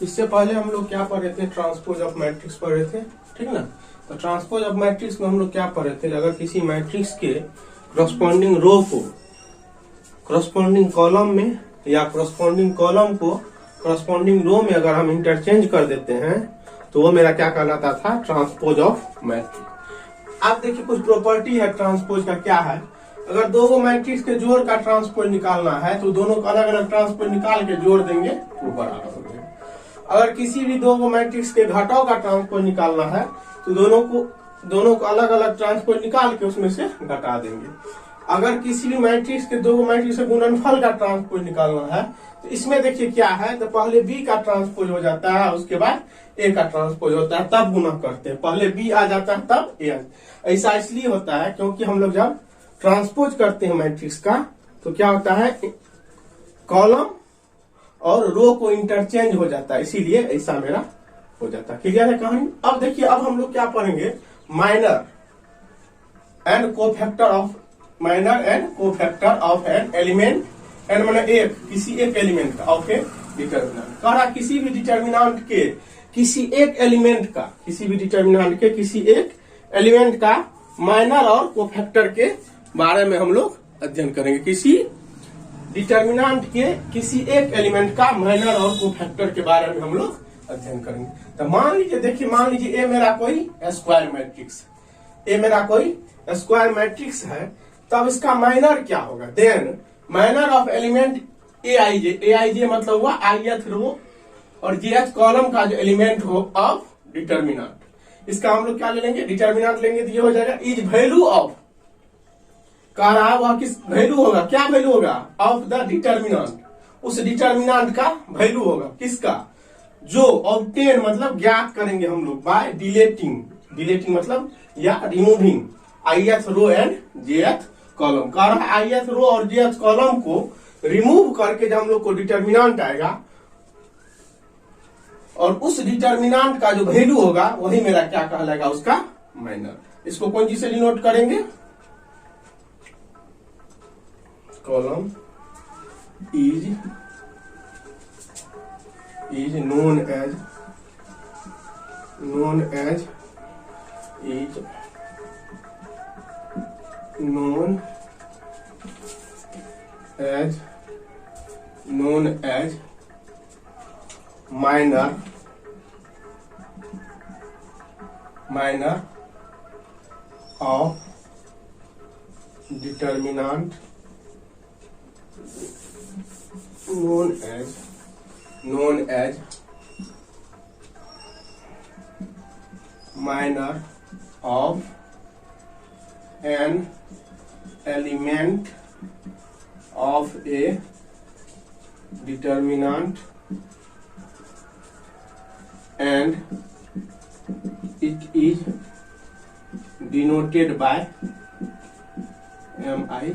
इससे पहले हम लोग क्या पढ़ रहे थे, ट्रांसपोज ऑफ मैट्रिक्स पढ़ रहे थे, ठीक ना। तो ट्रांसपोज ऑफ मैट्रिक्स में हम लोग क्या पढ़ रहे थे, अगर किसी मैट्रिक्स के करस्पॉन्डिंग रो को करस्पॉन्डिंग कॉलम में या करस्पॉन्डिंग कॉलम को करस्पॉन्डिंग रो में अगर हम इंटरचेंज कर देते हैं तो वो मेरा क्या कहलाता था, ट्रांसपोज ऑफ मैट्रिक्स। आप देखिए कुछ प्रॉपर्टी है ट्रांसपोज का, क्या है, अगर दो मैट्रिक्स के जोड़ का ट्रांसपोज निकालना है तो दोनों को अलग अलग ट्रांसपोज निकाल के जोड़ देंगे तो बराबर हो जाएगा। अगर किसी भी दो मैट्रिक्स के घटाव का ट्रांसपोज निकालना है तो दोनों को अलग अलग ट्रांसपोज निकाल के उसमें से घटा देंगे। अगर किसी भी मैट्रिक्स के दो मैट्रिक्स के गुणनफल का ट्रांसपोज निकालना है तो इसमें देखिए क्या है, तो पहले बी का ट्रांसपोज हो जाता है, उसके बाद ए का ट्रांसपोज होता है, तब गुना करते हैं। पहले बी आ जाता है तब ए। ऐसा इसलिए होता है क्योंकि हम लोग जब ट्रांसपोज करते हैं मैट्रिक्स का तो क्या होता है, कॉलम और रो को इंटरचेंज हो जाता है, इसीलिए ऐसा मेरा हो जाता है। क्लियर है कहानी। अब देखिए, अब हम लोग क्या पढ़ेंगे, minor and cofactor of an element, an माने एक, किसी एक एलिमेंट का, ऑफ ए डिटर्मिनेंट। कह रहा किसी भी डिटर्मिनेंट के किसी एक एलिमेंट का, किसी भी डिटर्मिनेंट के किसी एक एलिमेंट का माइनर और कोफैक्टर के बारे में हम लोग अध्ययन करेंगे। किसी डिटर्मिनेंट के किसी एक एलिमेंट का माइनर और कोफैक्टर के बारे में हम लोग अध्ययन करेंगे। तो मान लीजिए, देखिए मान लीजिए ए मेरा कोई स्क्वायर मैट्रिक्स, ए मेरा कोई स्क्वायर मैट्रिक्स है, तब इसका माइनर क्या होगा, then minor of element A I जे मतलब हुआ ith रो और jth कॉलम का जो एलिमेंट हो ऑफ डिटर्मिनेंट, इसका हम लोग क्या ले लेंगे, डिटर्मिनेंट लेंगे तो ये हो जाएगा इज वैल्यू ऑफ, कह रहा है वह किस वैल्यू होगा, क्या वैल्यू होगा, ऑफ द डिटर्मिनेंट, उस डिटर्मिनेंट का वैल्यू होगा, किसका, जो ऑब्टेन मतलब ज्ञात करेंगे हम लोग बाय डिलीटिंग मतलब या removing ith row and jth column. कह रहा है ith रो और jth कॉलम को रिमूव करके जब हम लोग को डिटर्मिनेंट आएगा और उस डिटर्मिनेंट का जो वैल्यू होगा वही मेरा क्या कहलाएगा, उसका माइनर। इसको कौन चीज से डिनोट करेंगे, column is known as known as minor of determinant, known as minor of an element of a determinant and it is denoted by mij।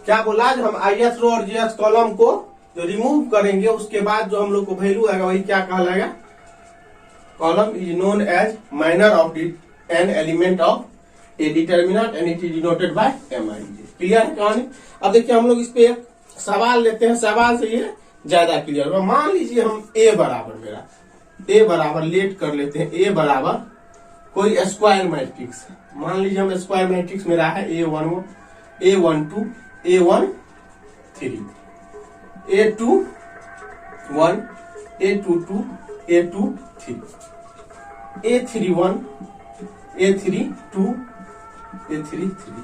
क्या बोला, जो हम ith रो और jth कॉलम को जो रिमूव करेंगे उसके बाद जो हम लोग को वैल्यू आएगा वही क्या कहलाएगा, column is known as minor of an element of a determinant and it is denoted by mij। Clear है कहानी। अब देखिए हम लोग इस पे एक सवाल लेते हैं, सवाल से ये ज्यादा क्लियर होगा। मान लीजिए हम ए बराबर लेट कर लेते हैं, ए बराबर कोई स्क्वायर मैट्रिक्स, मान लीजिए हम स्क्वायर मैट्रिक्स मेरा है A11 A12 A13 A21 A22 A23 A31 A32 A33,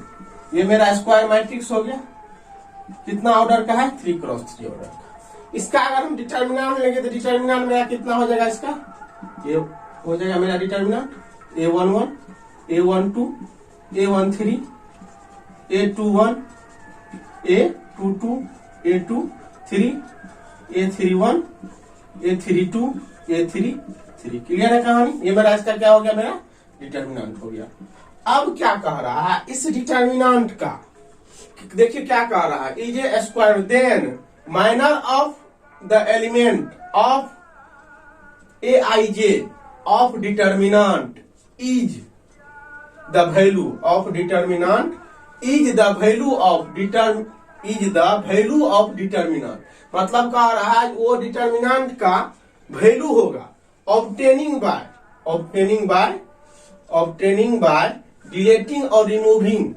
ये मेरा स्क्वायर मैट्रिक्स हो गया। कितना ऑर्डर का है, 3x3 ऑर्डर का। इसका अगर हम डिटर्मिनेंट लेंगे तो डिटर्मिनेंट मेरा कितना हो जाएगा, इसका ये हो जाएगा मेरा determinant A11 A12 A13 A21 A22 A23 A31 A32 A33। Clear है कहानी। ये मेरा इसका क्या हो गया, मेरा डिटर्मिनेंट हो गया। अब क्या कह रहा है, इस डिटर्मिनेंट का देखिए क्या कह रहा है, is a square then minor of the element of Aij of determinant is the value of determinant is the value of determinant, मतलब कह रहा है वो डिटर्मिनेंट का वैल्यू होगा ऑब्टेनिंग बाय डिलीटिंग और removing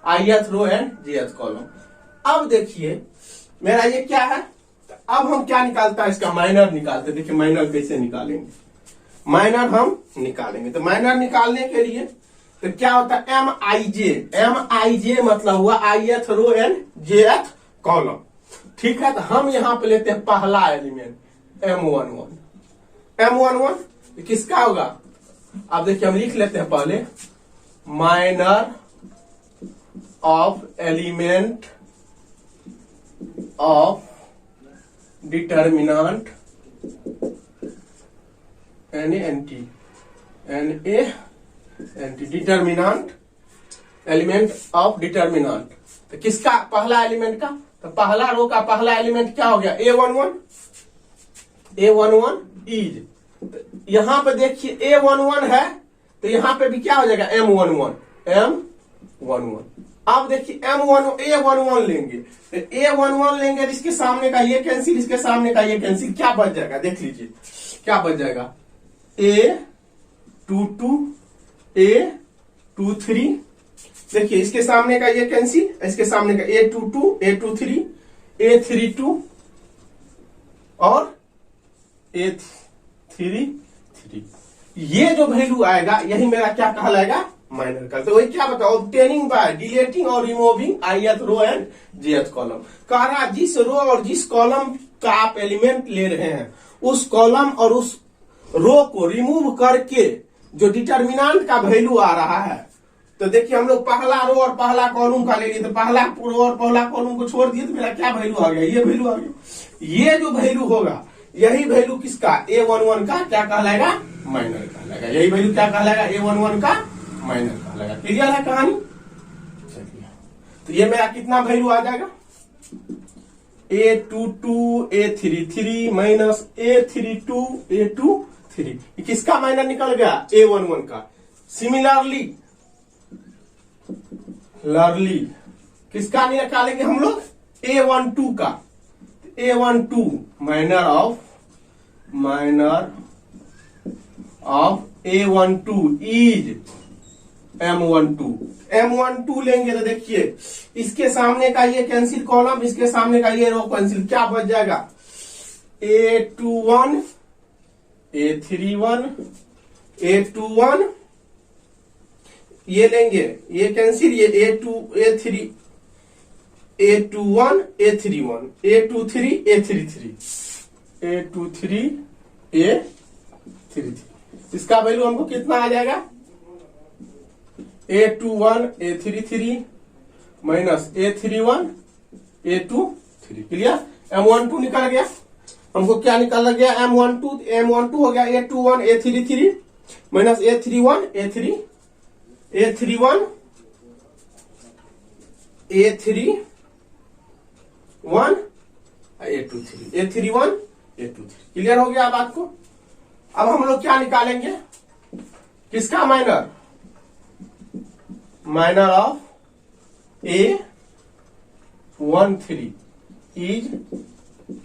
ith row and jth column. अब देखिए मेरा ये क्या है, अब हम क्या निकालता है, इसका माइनर निकालते। देखिए माइनर कैसे निकालेंगे, माइनर हम निकालेंगे। तो माइनर निकालने के लिए तो क्या होता है, MIJ मतलब हुआ ith row and jth column. ठीक है, तो हम यहां पे लेते हैं पहला एलिमेंट M11 किसका होगा। अब देखिए हम लिख लेते हैं पहले minor of element of determinant NaNT determinant element of determinant. तो किसका पहला एलिमेंट का, तो पहला रो का पहला एलिमेंट क्या हो गया A11 इज। यहां पे देखिए A11 है तो यहां पे भी क्या हो जाएगा M11। अब देखिए A11 लेंगे तो A11 लेंगे, इसके सामने का ये कैंसिल, इसके सामने का ये कैंसिल, क्या बच जाएगा देख लीजिए क्या बच जाएगा A22 A23। देखिए इसके सामने का ये कैंसिल, इसके सामने का A22 A23 A32 और A33। ये जो वैल्यू आएगा यही मेरा क्या कहलाएगा, माइनर का। तो वही क्या बताओ, ऑब्टेनिंग बाय डिलीटिंग और removing ith row and jth column. कह रहा जिस रो और जिस कॉलम का आप एलिमेंट ले रहे हैं उस कॉलम और उस रो को रिमूव करके जो डिटर्मिनेंट का वैल्यू आ रहा है। तो देखिए हम लोग पहला रो और पहला कॉलम का ले लिए, तो पहला रो और पहला कॉलम को छोड़ दिए तो मेरा क्या वैल्यू आ गया, ये वैल्यू आ गया। ये जो वैल्यू होगा यही वैल्यू किसका A11 का क्या कहलाएगा, माइनर कहलाएगा। यही वैल्यू क्या कहलाएगा, A11 का माइनर कहलाएगा। क्लियर है कहानी। चलिए तो ये मेरा कितना वैल्यू आ जाएगा, A22 A33 minus A32 A23। किसका माइनर निकल गया, A11 का। सिमिलरली किसका निकालेंगे हम लोग, A12 का। A12 minor of A12 is M12 लेंगे तो देखिए इसके सामने का ये कैंसिल कॉलम, इसके सामने का ये रो कैंसिल, क्या बच जाएगा A21 A31 A21 ये लेंगे, ये कैंसिल, ये A21 A31 A23 A33 इसका वैल्यू हमको कितना आ जाएगा, A21 A33 minus A31 A23। Clear. M12 निकल गया, हमको क्या निकाला गया, M12 हो गया A21 A33 minus A31 A31 A31 A31 A23। Clear हो गया बात को। अब हम लोग क्या निकालेंगे, किसका minor of A13 is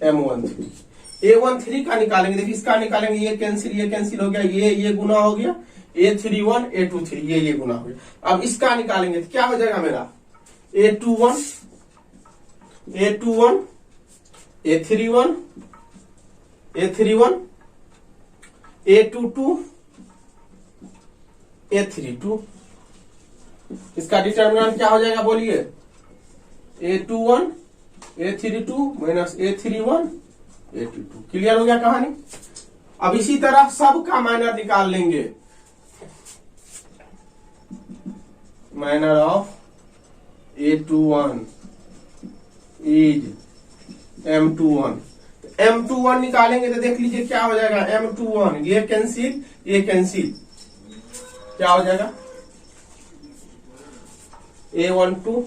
M13। A13 का निकालेंगे, देखिए इसका निकालेंगे, ये कैंसिल हो गया, ये गुना हो गया, A31 A23 ये गुना हो गया। अब इसका निकालेंगे तो क्या हो जाएगा मेरा A21 A31 A22 A32। इसका डिटर्मिनेंट क्या हो जाएगा बोलिए, A21 A32 minus A31 A22। Clear हो गया कहानी। अब इसी तरह सब का माइनर निकाल लेंगे, minor of A21 is M21 निकालेंगे तो देख लीजिए क्या हो जाएगा, M21 ये कैंसिल क्या हो जाएगा, A12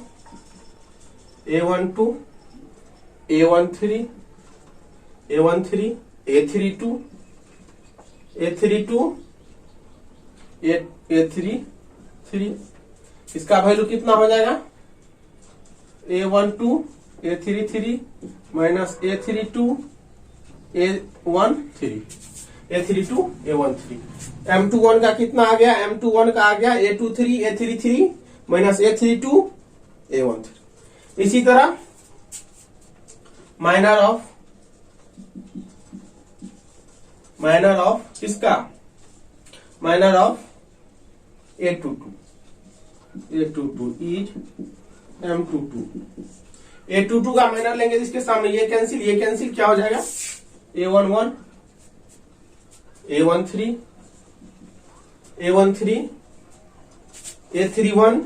A13 A32 A33 इसका वैल्यू कितना हो जाएगा, A12 A33 minus A32 A13, A32 A13। M21 का कितना आ गया, M21 का आ गया A23 A33 minus A32 A13। इसी तरह माइनर ऑफ किसका, minor of A22 is M22। A22 का माइनर लेंगे इसके सामने ये कैंसिल क्या हो जाएगा, A11 A13 A31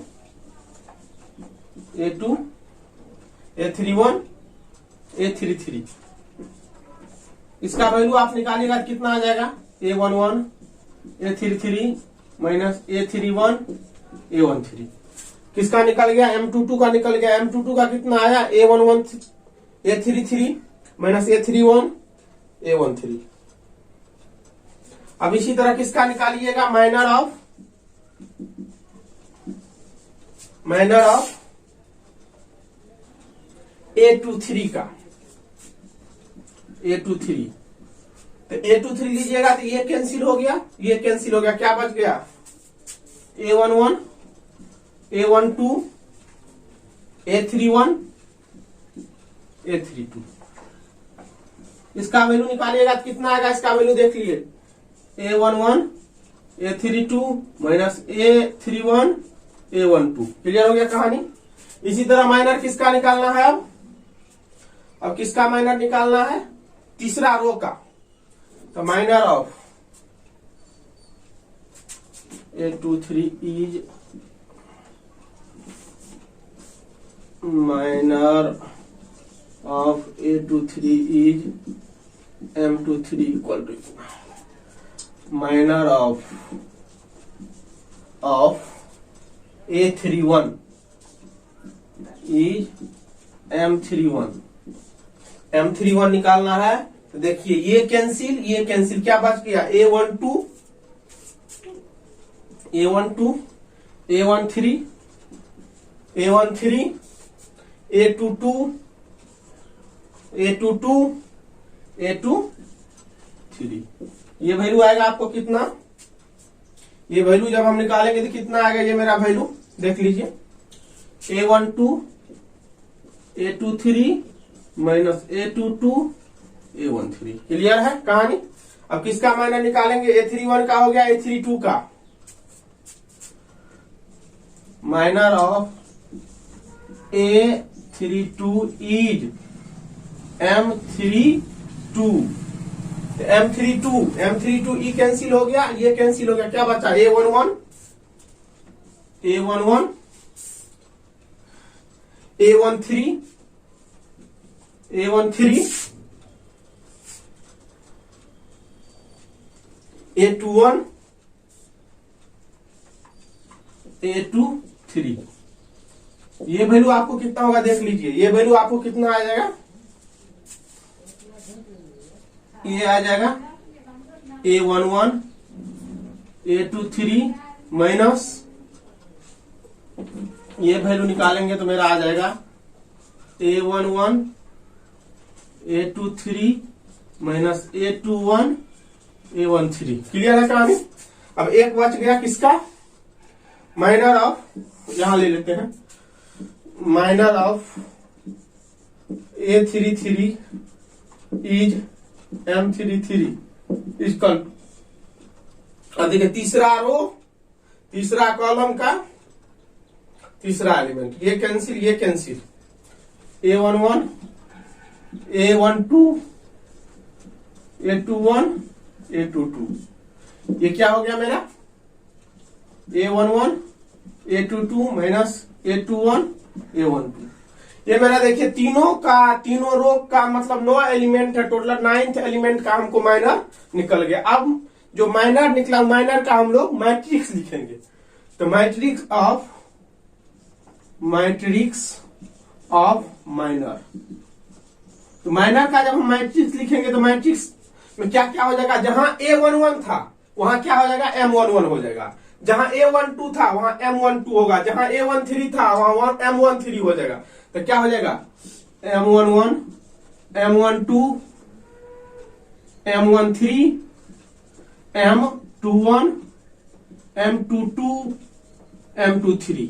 A2 A31 A33। इसका वैल्यू आप निकालिएगा कितना आ जाएगा, A11 A33 minus A31 A13। किसका निकल गया, M22 का निकल गया। M22 का कितना आया, A11 A33 minus A31 A13। अब इसी तरह किसका निकालिएगा, माइनर ऑफ A23 का, A23। तो A23 लीजिएगा तो ये कैंसिल हो गया, क्या बच गया, A11 A12 A31 A32। इसका वैल्यू निकालिएगा तो कितना आएगा, इसका वैल्यू देख लिए, A11 A32 minus A31 A12। Clear हो गया कहानी। इसी तरह माइनर किसका निकालना है, अब किसका माइनर निकालना है, तीसरा रो का। तो minor of A23 is minor of A23 is M23 equal to minor of A31 is M31 निकालना है। तो देखिए ये कैंसिल क्या बच गया, A12 A13 A22 ये वैल्यू आएगा आपको कितना, ये वैल्यू जब हम निकालेंगे तो कितना आएगा, ये मेरा वैल्यू देख लीजिए, A12 A23 minus A22 A13। Clear है कहानी। अब किसका माइनर निकालेंगे, A31 का हो गया, A32 का minor of A32 is M32। M32 E cancel हो गया, ये कैंसिल हो गया, क्या बचा, A11 A13 A21 A23। ये वैल्यू आपको कितना होगा देख लीजिए, ये वैल्यू आपको कितना आ जाएगा, ये आ जाएगा A11 A23 माइनस ये वैल्यू निकालेंगे तो मेरा आ जाएगा A11 A23 minus A21 A13। Clear है कहानी। अब एक बच गया किसका, माइनर ऑफ, यहां ले लेते हैं, minor of A33 is M33 equal. अब देखिए तीसरा रो, तीसरा कॉलम का तीसरा एलिमेंट, ये cancel A11 A12 A21 A22। ये क्या हो गया मेरा, A11 A22 minus A21 A12। ये मेरा देखिए तीनों रो का मतलब 9 एलिमेंट है, टोटल 9th एलिमेंट का हमको माइनर निकल गया। अब जो माइनर निकला, माइनर का हम लोग मैट्रिक्स लिखेंगे। तो मैट्रिक्स ऑफ माइनर, तो माइनर का जब हम मैट्रिक्स लिखेंगे तो मैट्रिक्स में क्या क्या हो जाएगा, जहां A11 था वहां क्या हो जाएगा, M11 हो जाएगा। जहां A12 था वहां M12 होगा, जहां A13 था वहां M13 हो जाएगा। तो क्या हो जाएगा, M11 M12 M13, M21, M22, M23,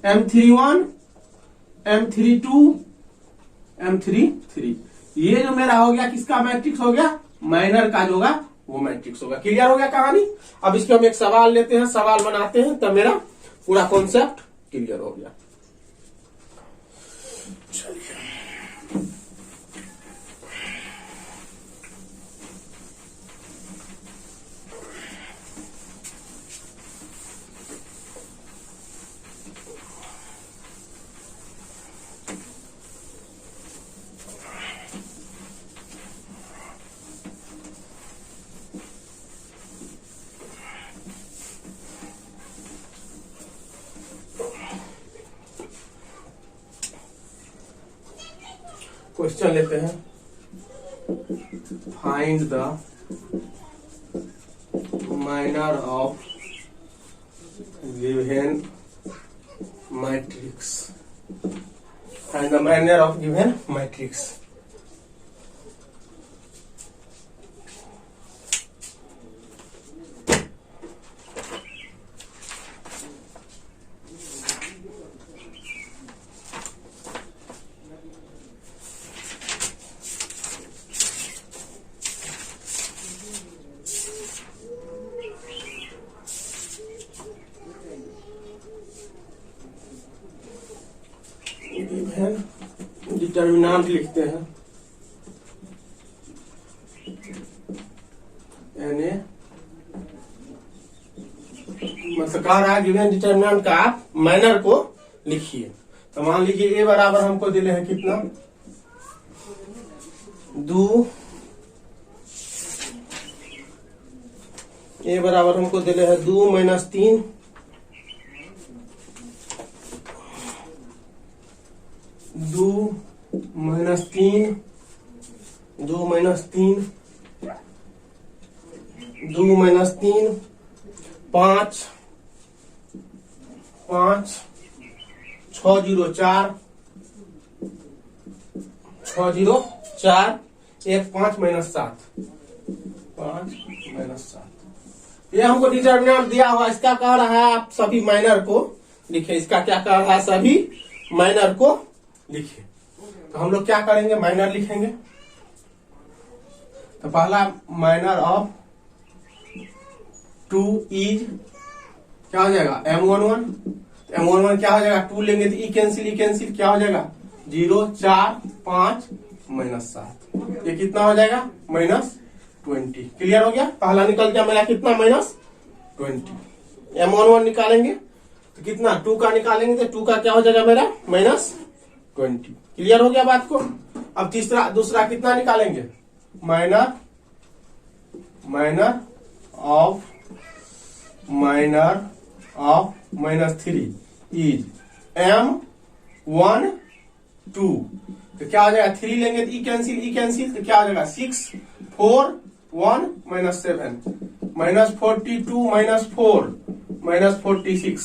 M31, M32, M33। ये जो मेरा हो गया किसका मैट्रिक्स हो गया, माइनर का जो होगा वो मैट्रिक्स होगा। क्लियर हो गया कहानी। अब इस पे हम एक सवाल लेते हैं, सवाल बनाते हैं, तब मेरा पूरा कॉन्सेप्ट क्लियर हो गया। चलिए क्वेश्चन लेते हैं। Find the minor of given matrix. Find the minor of given matrix. Determinant लिखते हैं यानी मतलब कह रहा है गिवन डिटर्मिनेंट का आप माइनर को लिखिए। तो मान लीजिए ए बराबर हमको दिले हैं कितना, 2, ए बराबर हमको दिले है 2 - 3, 2 - 3, 2 - 3, 2 - 3, 5, 5, 6 0 4, 6 0 4, 1 5 - 7, 5 - 7। ये हमको डिटर्मिनेंट दिया हुआ, इसका कह रहा है आप सभी माइनर को लिखे। इसका क्या कह रहा है, सभी माइनर को लिखे। तो हम लोग क्या करेंगे, माइनर लिखेंगे। तो पहला माइनर ऑफ 2 इज क्या हो जाएगा, M11। तो M11 क्या हो जाएगा, 2 लेंगे तो ई कैंसिल क्या हो जाएगा, 0 4 5 - 7। ये कितना हो जाएगा, -20। क्लियर हो गया। पहला निकल गया मेरा कितना, -20। M11 निकालेंगे तो कितना, 2 का निकालेंगे तो 2 का क्या हो जाएगा मेरा, -20। क्लियर हो गया बात को। अब दूसरा कितना निकालेंगे, माइनर ऑफ -3 इज M12। तो क्या हो जाएगा, 3 लेंगे तो ई कैंसिल तो क्या हो जाएगा, 6 4 1 -7, -42 -4 -46।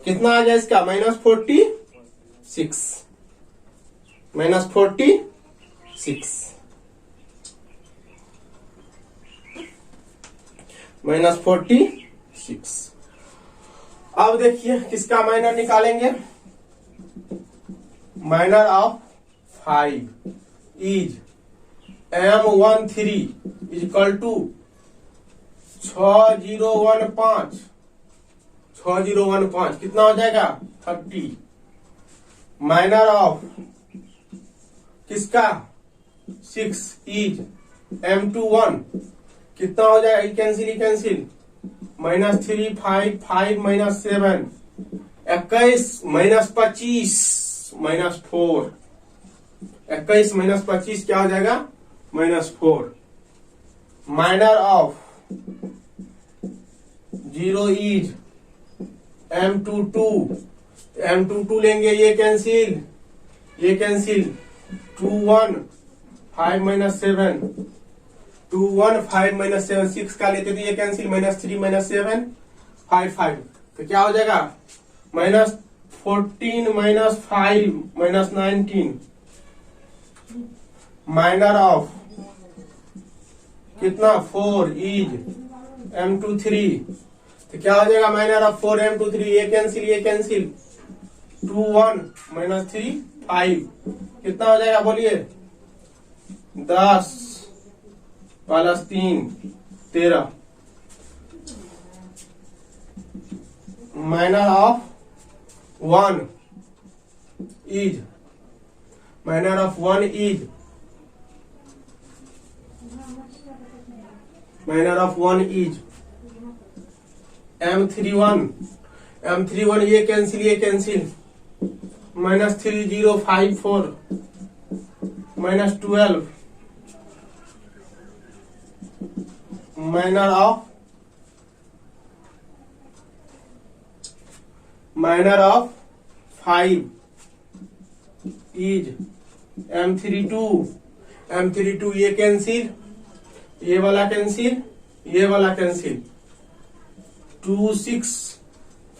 कितना आ गया इसका, -46 -46। अब देखिए किसका माइनर निकालेंगे, minor of 5 is M13 equal to 6015 कितना हो जाएगा, 30। माइनर ऑफ किसका, 6 इज M21 कितना हो जाएगा, ई कैंसिल -3 5 5 -7 21 -25 -4 21 -25 क्या हो जाएगा, -4। माइनर ऑफ 0 इज M22 लेंगे, ये कैंसिल 2 1 5 -7 2 1 5 -7 6 का लेते तो ये कैंसिल -3 -7 5 5। तो क्या हो जाएगा, -14 -5 -19। माइनर ऑफ कितना 4 इज M23, तो क्या हो जाएगा माइनर ऑफ 4 M23, ये कैंसिल 2 1 माइनस 3 5, कितना हो जाएगा बोलिए 10 plus 3 13, minor of 1 is M31 ये cancel minus 3054 minus 12, minor of 5 is M32 ये कैंसिल, ये वाला कैंसिल 2 6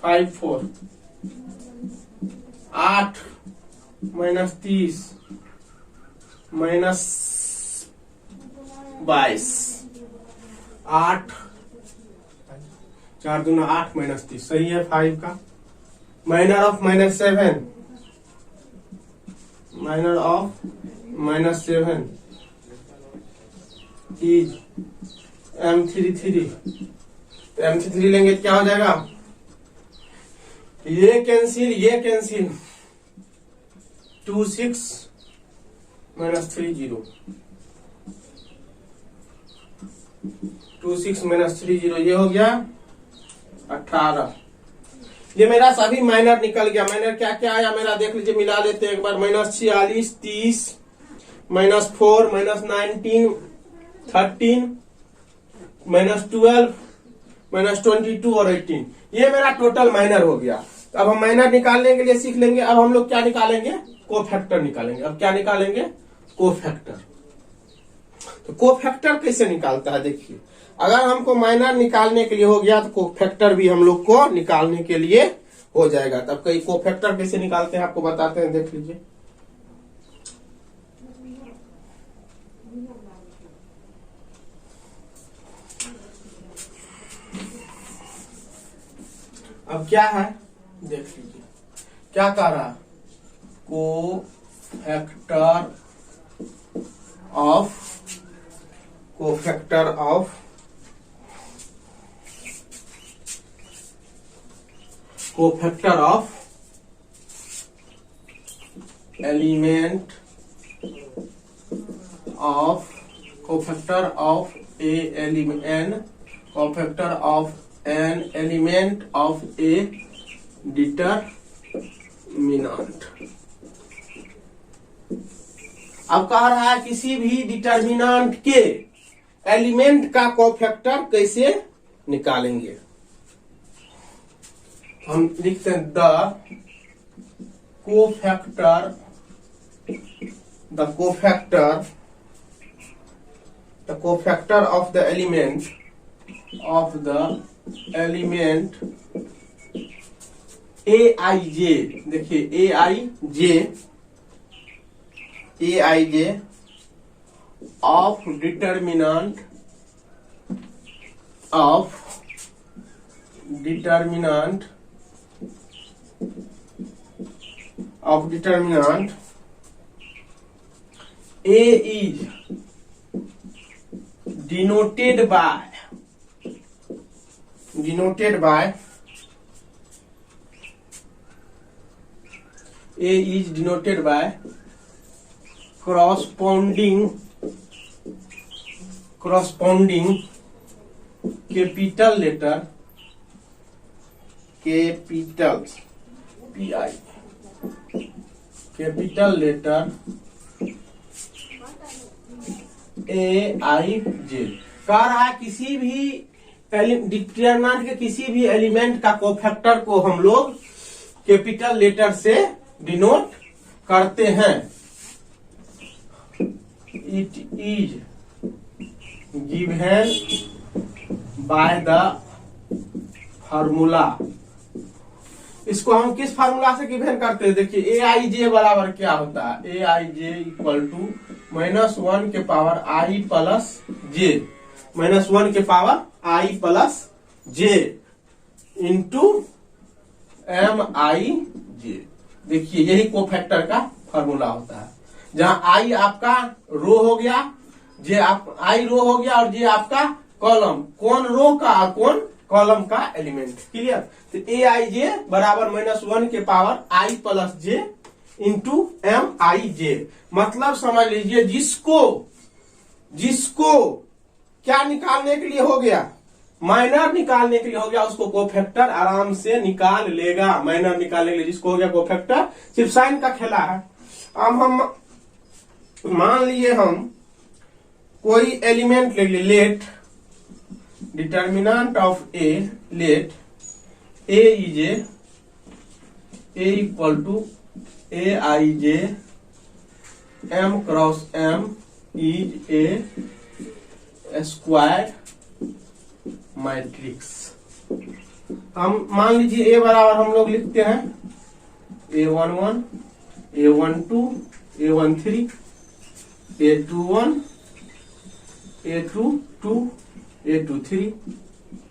5 4, 8 माइनस 30 माइनस 22, 8 4 दूना 8 माइनस 30, सही है 5 का। Minor of minus 7 is M33, तो M33 लेंगे क्या हो जाएगा, ये कैंसिल 2 6 माइनस 30, 2 6 माइनस 30, ये हो गया 18। ये मेरा सभी माइनर निकल गया। माइनर क्या क्या आया मेरा देख लीजिए, मिला लेते हैं एक बार। Minus 46 30 minus 4 minus 19 13 minus 12 minus 22 और 18, ये मेरा टोटल माइनर हो गया। तो अब हम माइनर निकालने के लिए सीख लेंगे। अब हम लोग क्या निकालेंगे, कोफैक्टर निकालेंगे। अब क्या निकालेंगे, कोफैक्टर। तो कोफैक्टर कैसे निकालता है देखिए, अगर हमको माइनर निकालने के लिए हो गया तो कोफैक्टर भी हम लोग को निकालने के लिए हो जाएगा। तब कई कोफैक्टर कैसे निकालते हैं आपको बताते हैं, देख लीजिए। अब क्या है देख लीजिए, क्या कह रहा है, cofactor of element of an element of a determinant। अब कह रहा है किसी भी डिटर्मिनेंट के एलिमेंट का कोफैक्टर कैसे निकालेंगे। हम लिखते हैं the cofactor of the element Aij, देखिए Aij of determinant A is denoted by corresponding capital letter Aij। कह रहा है किसी भी डिटरमिनेंट के किसी भी एलिमेंट का कोफैक्टर को हम लोग कैपिटल लेटर से डिनोट करते हैं। It is given by the formula. इसको हम किस फार्मूला से गिवन करते हैं, देखिए Aij बराबर क्या होता है, Aij इक्वल टू -1 के पावर i प्लस j। -1 के power i plus J into M I J. देखिए यही कोफैक्टर का फॉर्मूला होता है, जहां आई आपका रो हो गया, जे आप आई रो हो गया और जे आपका कॉलम, कौन रो का और कौन कॉलम का एलिमेंट। क्लियर। तो ए आई जे बराबर -1 के power I plus J into M I जे। मतलब समझ लीजिए जिसको क्या निकालने के लिए हो गया, माइनर निकालने के लिए हो गया, उसको कोफैक्टर आराम से निकाल लेगा। माइनर निकालने के लिए जिसको हो गया कोफैक्टर, सिर्फ साइन का खेला है। अब हम मान लिए हम कोई एलिमेंट ले लिए, let determinant of A, let A equal to A I J M cross M is a square matrix. हम मान लीजिए ए बराबर हम लोग लिखते हैं A11, A12, A13, A21, A22, A23,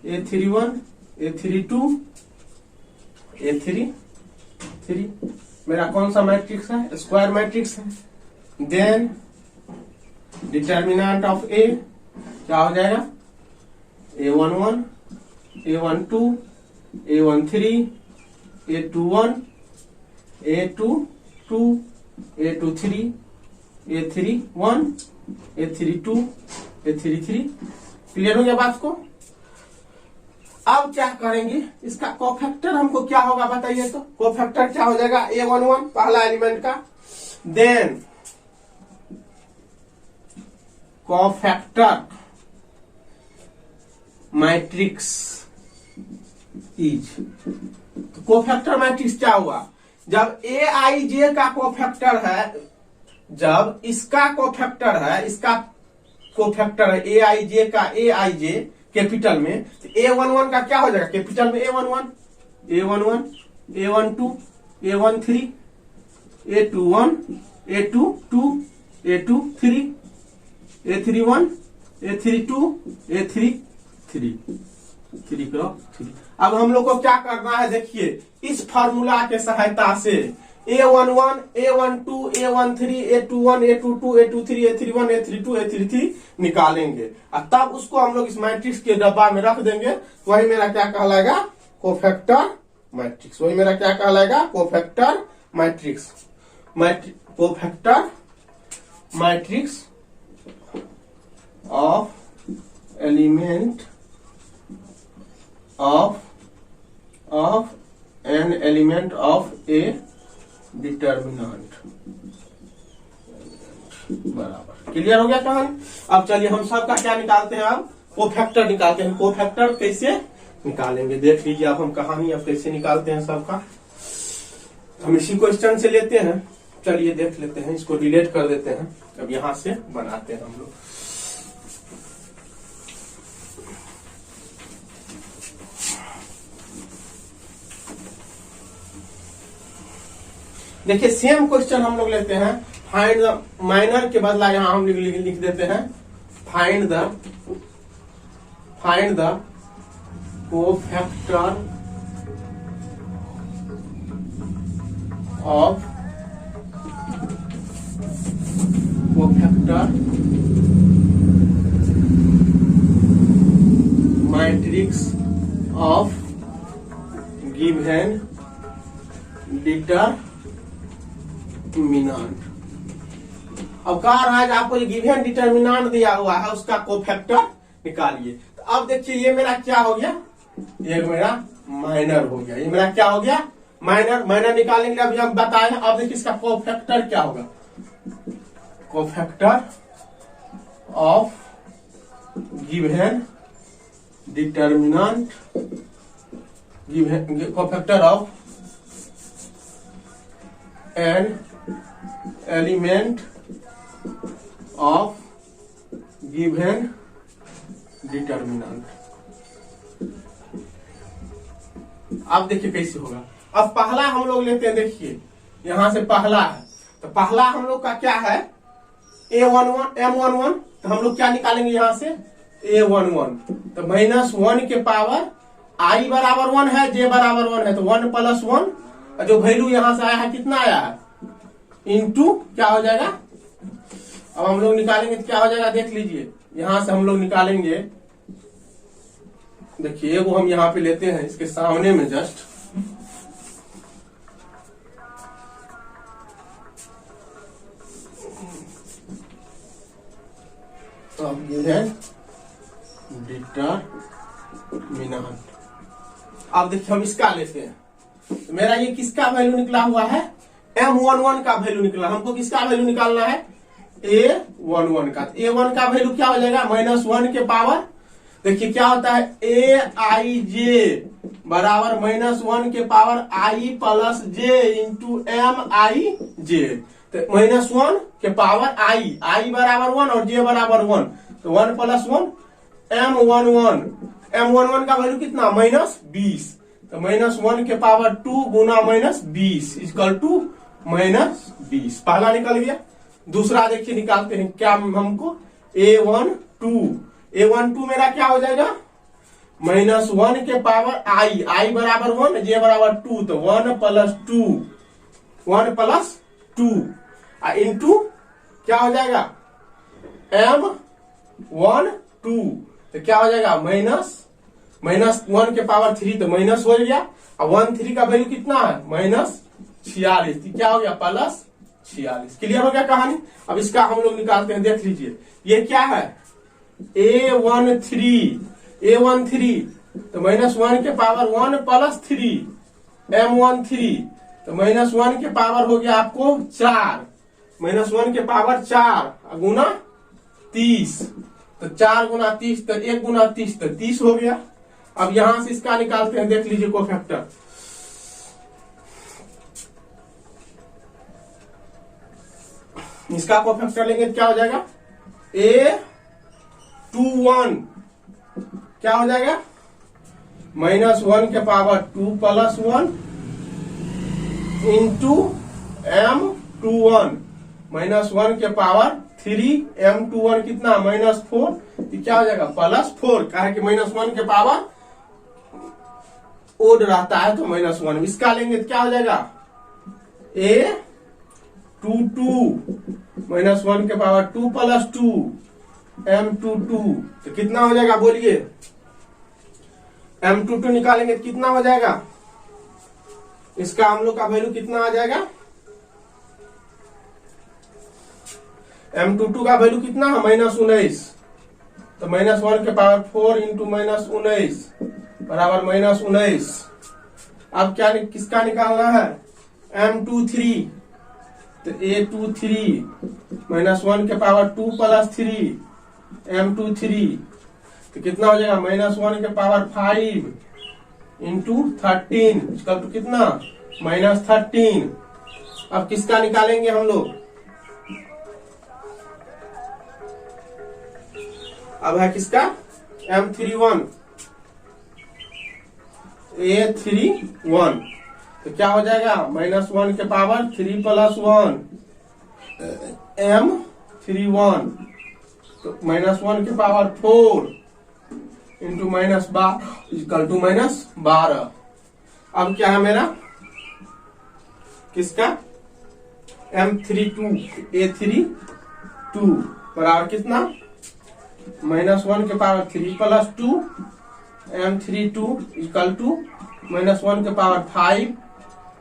A31, A32, A33। मेरा कौन सा मैट्रिक्स है? स्क्वायर मैट्रिक्स है। देन डिटर्मिनेंट ऑफ ए क्या हो जाएगा? A11, A12, A13, A21, A22, A23, A31, A32, A33। Clear हो गया बात को? अब क्या करेंगे, इसका कोफैक्टर हमको क्या होगा बताइए तो। कोफैक्टर क्या हो जाएगा? A11 पहला एलिमेंट का, देन कोफैक्टर मैट्रिक्स इज। तो कोफैक्टर मैट्रिक्स क्या हुआ? जब ए आई जे का कोफैक्टर है, जब इसका कोफैक्टर है, इसका कोफैक्टर है ए आई जे का, ए आई जे कैपिटल में, तो A11 का क्या हो जाएगा? कैपिटल में A11, A11, A12, A13, A21, A22, A23, A31, A32, A33, 3 अब हम लोग को क्या करना है? देखिए इस फार्मूला के सहायता से A11, A12, A13, A21, A22, A23, A31, A32, A33 निकालेंगे और तब उसको हम लोग इस मैट्रिक्स के डब्बा में रख देंगे। वही मेरा क्या कहलाएगा? Cofactor matrix. वही मेरा क्या कहलाएगा? Cofactor matrix. Cofactor matrix of element of an element of a determinant बराबर। क्लियर हो गया कहानी? अब चलिए हम सबका क्या निकालते हैं? अब कोफैक्टर निकालते हैं। कोफैक्टर कैसे निकालेंगे देख लीजिए। अब हम कहानी अब कैसे निकालते हैं सबका, हम इसी क्वेश्चन से लेते हैं। चलिए देख लेते हैं, इसको डिलीट कर देते हैं। अब यहां से बनाते हैं हम लोग। देखिए सेम क्वेश्चन हम लोग लेते हैं। फाइंड द, माइनर के बदला यहां हम लिख देते हैं find the cofactor of matrix of given determinant. अब कह रहा है कि आपको गिवन डिटर्मिनेंट दिया हुआ है, उसका कोफैक्टर निकालिए। तो अब देखिए ये मेरा क्या हो गया? ये मेरा माइनर हो गया। ये मेरा क्या हो गया? माइनर निकालने के लिए अभी हम बताए हैं। अब देखिए इसका कोफैक्टर क्या होगा? Cofactor of given determinant, cofactor of an element of given determinant. अब देखिए कैसे होगा। अब पहला हम लोग लेते हैं, देखिए यहां से पहला है, तो पहला हम लोग का क्या है? A11, M11। तो हम लोग क्या निकालेंगे यहां से? A11, तो -1 के पावर I बराबर 1 है, J बराबर 1 है, तो 1 + 1 जो वैल्यू यहां से आया है कितना आया है इंटू क्या हो जाएगा। अब हम लोग निकालेंगे तो क्या हो जाएगा देख लीजिए, यहां से हम लोग निकालेंगे। देखिए वो हम यहां पे लेते हैं इसके सामने में जस्ट, तो अब ये है डिटरमिनेंट। अब देखिए हम इसका लेते हैं, तो मेरा ये किसका वैल्यू निकला हुआ है, M11 का वैल्यू निकला। हमको किसका वैल्यू निकालना है, A11 का। A1 का वैल्यू क्या हो जाएगा, -1 के पावर, देखिए क्या होता है AIJ बराबर -1 के power I + J into MIJ। तो -1 के पावर I बराबर 1 और J बराबर 1, तो 1 + 1 M11 का वैल्यू कितना -20, तो -1 के पावर 2 गुना -20 इक्वल टू -20। पहला निकल गया। दूसरा देखिए निकालते हैं क्या हमको, A12 मेरा क्या हो जाएगा, -1 के पावर I बराबर 1, J बराबर 2, तो 1 + 2 इंटू क्या हो जाएगा M12, तो क्या हो जाएगा -1 के पावर 3, तो माइनस हो गया। अब 13 का वैल्यू कितना है -46, क्या हो गया +46। क्लियर हो गया कहानी। अब इसका हम लोग निकालते हैं, देख लीजिए ये क्या है A13, तो -1 के पावर 1 + 3 M13, तो -1 के पावर हो गया आपको 4, -1 के पावर 4 गुना 30, तो 4 गुना 30, तो 1 गुना 30, तो 30 हो गया। अब यहां से इसका निकालते हैं, देख लीजिए कोफैक्टर। इसका कोफैक्टर लेंगे तो क्या हो जाएगा A21, क्या हो जाएगा -1 के पावर 2 + 1 इंटू M21, -1 के पावर 3 M21 कितना -4, क्या हो जाएगा +4, कहा है कि -1 के पावर ओड रहता है तो -1। इसका लेंगे तो क्या हो जाएगा A22, -1 के पावर 2 + 2 M22, तो कितना हो जाएगा बोलिए, M22 निकालेंगे तो कितना हो जाएगा, इसका हम लोग का वैल्यू कितना आ जाएगा, M22 का वैल्यू कितना है -19, तो -1 के पावर 4 इंटू -19 बराबर -19। अब क्या किसका निकालना है M23, तो A23 -1 के पावर 2 + 3 M23, तो कितना हो जाएगा -1 के पावर 5 इंटू 13 इसका तो कितना -13। अब किसका निकालेंगे हम लोग, अब है किसका M31, A31, तो क्या हो जाएगा -1 के पावर 3 + 1 M31, तो -1 के पावर 4 इंटू -12 इक्वल टू -12। अब क्या है मेरा किसका M32 A32 बराबर कितना -1 के पावर 3 + 2 M32 इक्वल टू -1 के पावर 5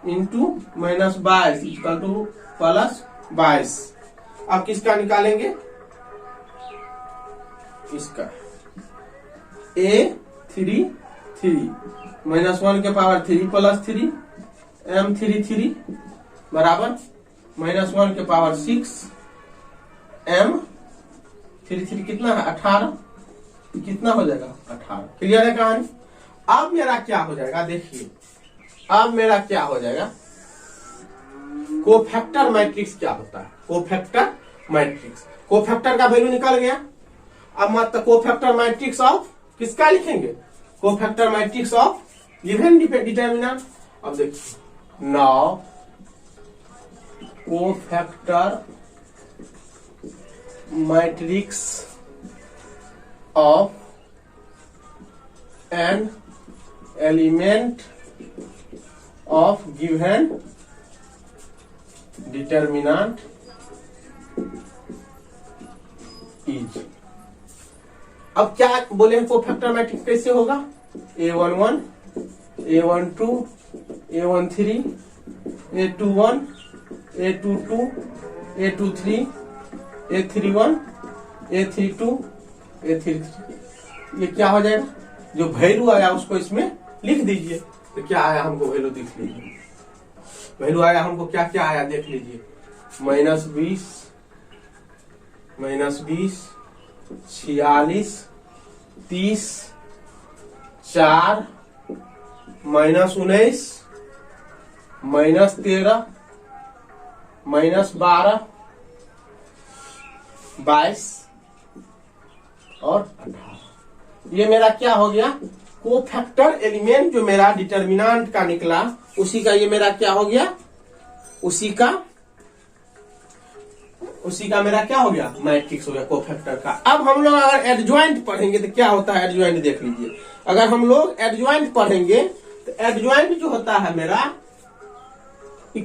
इंटू -22 इक्वल टू +22। अब किसका निकालेंगे, इसका A33 -1 के पावर 3 + 3 M33 बराबर -1 के पावर 6 M33 कितना है 18, कितना हो जाएगा 18। क्लियर है कहानी। अब मेरा क्या हो जाएगा देखिए, अब मेरा क्या हो जाएगा, कोफैक्टर मैट्रिक्स क्या होता है, कोफैक्टर मैट्रिक्स, कोफैक्टर का वैल्यू निकल गया। अब मतलब कोफैक्टर मैट्रिक्स ऑफ किसका लिखेंगे, cofactor matrix of given determinant. अब देखिए now cofactor matrix of an element of given determinant is. अब क्या बोले कोफैक्टर मैट्रिक्स कैसे होगा? A11, A12, A13, A21, A22, A23, A31, A32, A33। ये क्या हो जाएगा? जो वैल्यू आया उसको इसमें लिख दीजिए। तो क्या आया हमको वैल्यू देख लीजिए। वैल्यू आया हमको क्या क्या आया देख लीजिए। -20, -20, 46, 30, 4, -19, -13, -12, 22 और 18। ये मेरा क्या हो गया? कोफैक्टर एलिमेंट जो मेरा डिटर्मिनेंट का निकला उसी का ये मेरा क्या हो गया? उसी का मेरा क्या हो गया? मैट्रिक्स हो गया कोफैक्टर का। अब हम लोग अगर एडजॉइंट पढ़ेंगे तो क्या होता है? एडजॉइंट देख लीजिए। अगर हम लोग एडजॉइंट पढ़ेंगे तो एडजॉइंट जो होता है मेरा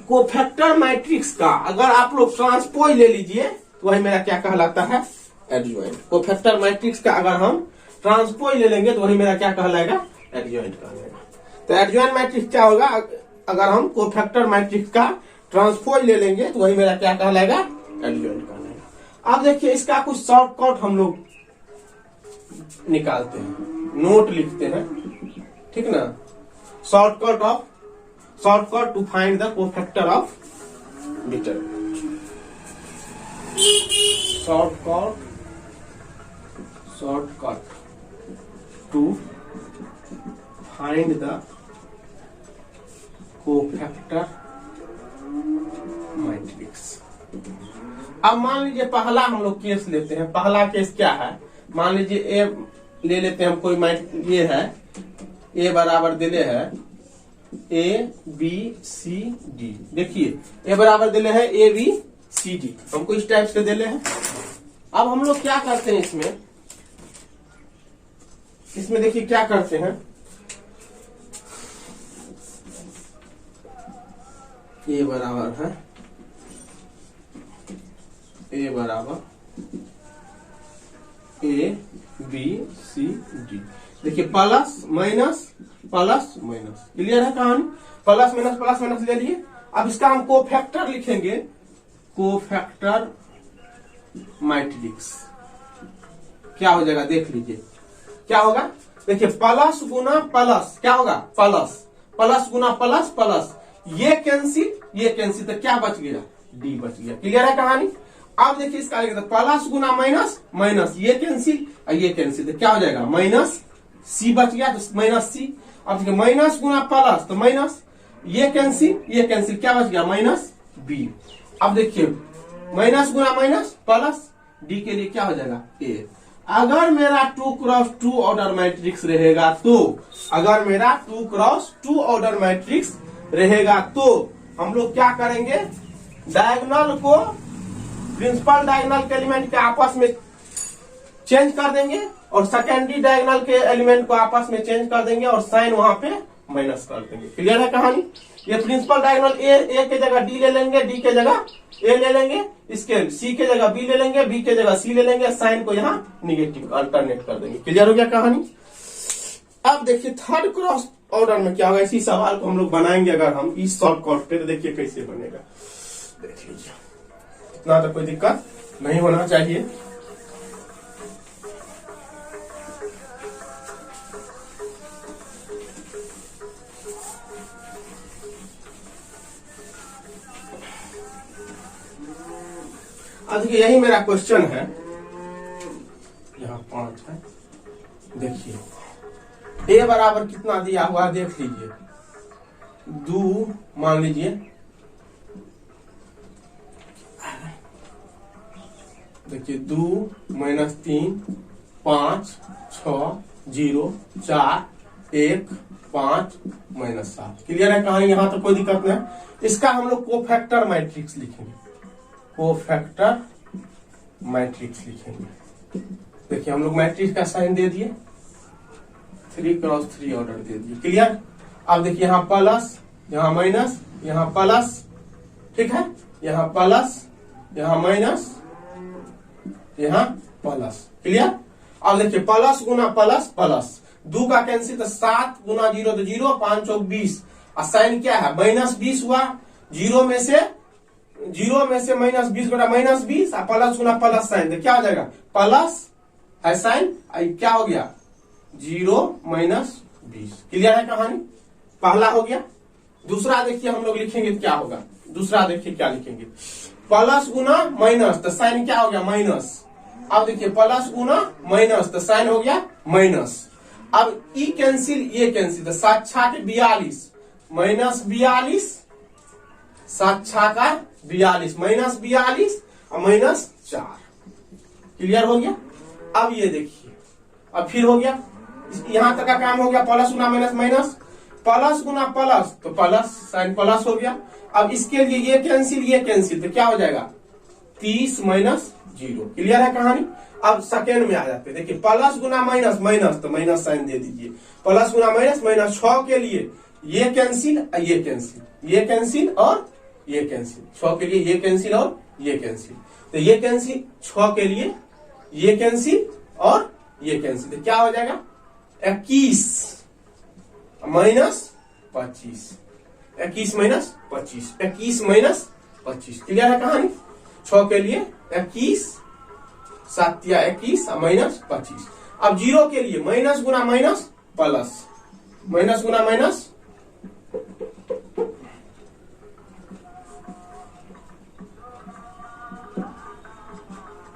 कोफैक्टर मैट्रिक्स का, अगर आप लोग ट्रांसपोज ले लीजिए तो वही मेरा क्या कहलाता है? एडजॉइंट। कोफैक्टर मैट्रिक्स का अगर हम ट्रांसपोज ले लेंगे तो वही मेरा क्या कहलाएगा? एडजॉइंट कहलाएगा। तो एडजॉइंट मैट्रिक्स क्या होगा? अगर हम कोफैक्टर मैट्रिक्स का ट्रांसपोज ले लेंगे तो वही मेरा क्या कहलाएगा? एडजॉइंट कहलाएगा। अब देखिए इसका कुछ शॉर्टकट हम लोग निकालते हैं, नोट लिखते हैं, ठीक ना। Shortcut to find the cofactor of determinant. Shortcut to find the cofactor matrix. अब मान लीजिए पहला हम लोग केस लेते हैं। पहला केस क्या है? मान लीजिए ए ले लेते हैं हम। कोई ये है ए बराबर दिले है ABCD। देखिए ए बराबर दिले है ABCD, हमको इस टाइप से दिले हैं। अब हम लोग क्या करते हैं इसमें देखिए क्या करते हैं। ए बराबर है A बराबर ABCD। देखिए plus minus plus minus, clear है कहानी? प्लस माइनस ले लिए। अब इसका हम कोफैक्टर लिखेंगे, कोफैक्टर मैट्रिक्स। क्या हो जाएगा देख लीजिए। क्या होगा? देखिए प्लस गुना प्लस क्या होगा? प्लस गुना प्लस, ये कैंसिल तो क्या बच गया? डी बच गया। क्लियर है कहानी? अब देखिए इसका प्लस गुना माइनस, ये कैंसिल और ये कैंसिल तो क्या हो जाएगा? माइनस सी बच गया, तो माइनस सी। अब देखिए माइनस गुना प्लस तो माइनस, ये कैंसिल क्या बच गया? Minus B. अब देखिए माइनस गुना माइनस प्लस, डी के लिए क्या हो जाएगा? ए। अगर मेरा 2x2 ऑर्डर मैट्रिक्स रहेगा तो, अगर मेरा 2x2 ऑर्डर मैट्रिक्स रहेगा तो हम लोग क्या करेंगे? डायगोनल को प्रिंसिपल डायगोनल के एलिमेंट के आपस में चेंज कर देंगे और सेकेंडरी डायगोनल के एलिमेंट को आपस में चेंज कर देंगे और साइन वहां पे माइनस कर देंगे। क्लियर है कहानी? ये प्रिंसिपल डायगोनल ए के जगह डी ले लेंगे, डी के जगह ए ले लेंगे, इसके सी के जगह बी ले लेंगे, बी के जगह सी ले लेंगे, साइन को यहाँ निगेटिव अल्टरनेट कर देंगे। क्लियर हो गया कहानी? अब देखिए थर्ड क्रॉस ऑर्डर में क्या होगा? इसी सवाल को हम लोग बनाएंगे अगर हम इस शॉर्टकट पे, तो देखिए कैसे बनेगा। देख लीजिए, इतना तो कोई दिक्कत नहीं होना चाहिए। देखिए यही मेरा क्वेश्चन है, यहाँ 5 है। देखिए ए बराबर कितना दिया हुआ देख लीजिए, 2 मान लीजिए, देखिए 2 - 3 5 6 0 4 1 5 -7। क्लियर है कहानी? यहाँ तो कोई दिक्कत नहीं। इसका हम लोग कोफैक्टर मैट्रिक्स लिखेंगे, कोफैक्टर मैट्रिक्स लिखेंगे। देखिए हम लोग मैट्रिक्स का साइन दे दिए, 3x3 ऑर्डर दे दिए, क्लियर। अब देखिए यहाँ प्लस, यहाँ माइनस, यहाँ प्लस, ठीक है, यहाँ प्लस, यहाँ माइनस, यहाँ प्लस, क्लियर। अब देखिए प्लस गुना प्लस प्लस, 2 का कैंसिल तो 7 गुना 0 तो 0, 5 चौक 20, और साइन क्या है -20 हुआ, 0 में से -20 गुना -20 और प्लस गुना प्लस साइन, तो क्या हो जाएगा प्लस है साइन, क्या हो गया 0 -20, क्लियर है कहानी, पहला हो गया। दूसरा देखिए हम लोग लिखेंगे तो क्या होगा, दूसरा देखिए क्या लिखेंगे, प्लस गुना माइनस तो साइन क्या हो गया माइनस, अब देखिए प्लस गुना माइनस तो साइन हो गया माइनस, अब ई कैंसिल ये कैंसिल तो 7 छाक 42 -42, 7 छाका 42 -42 और -4, क्लियर हो गया। अब ये देखिए अब फिर हो गया, यहां तक का काम हो गया, प्लस गुना माइनस माइनस, प्लस गुना प्लस तो प्लस, साइन प्लस हो गया। अब इसके लिए ये कैंसिल तो क्या हो जाएगा 30 -0, क्लियर है कहानी। अब सेकेंड में आ जाते हैं, देखिए प्लस गुना माइनस माइनस तो माइनस साइन दे दीजिए, प्लस गुना माइनस माइनस, 6 के लिए ये कैंसिल ये कैंसिल, ये कैंसिल और ये कैंसिल, 6 के लिए ये कैंसिल और ये कैंसिल, तो ये कैंसिल 6 के लिए ये कैंसिल और ये कैंसिल, तो क्या हो जाएगा 21 -25, 21 -25, 21 -25, क्लियर है कहानी। 6 के लिए 21, 7 या 21 -25। अब 0 के लिए माइनस गुना माइनस प्लस, माइनस गुना माइनस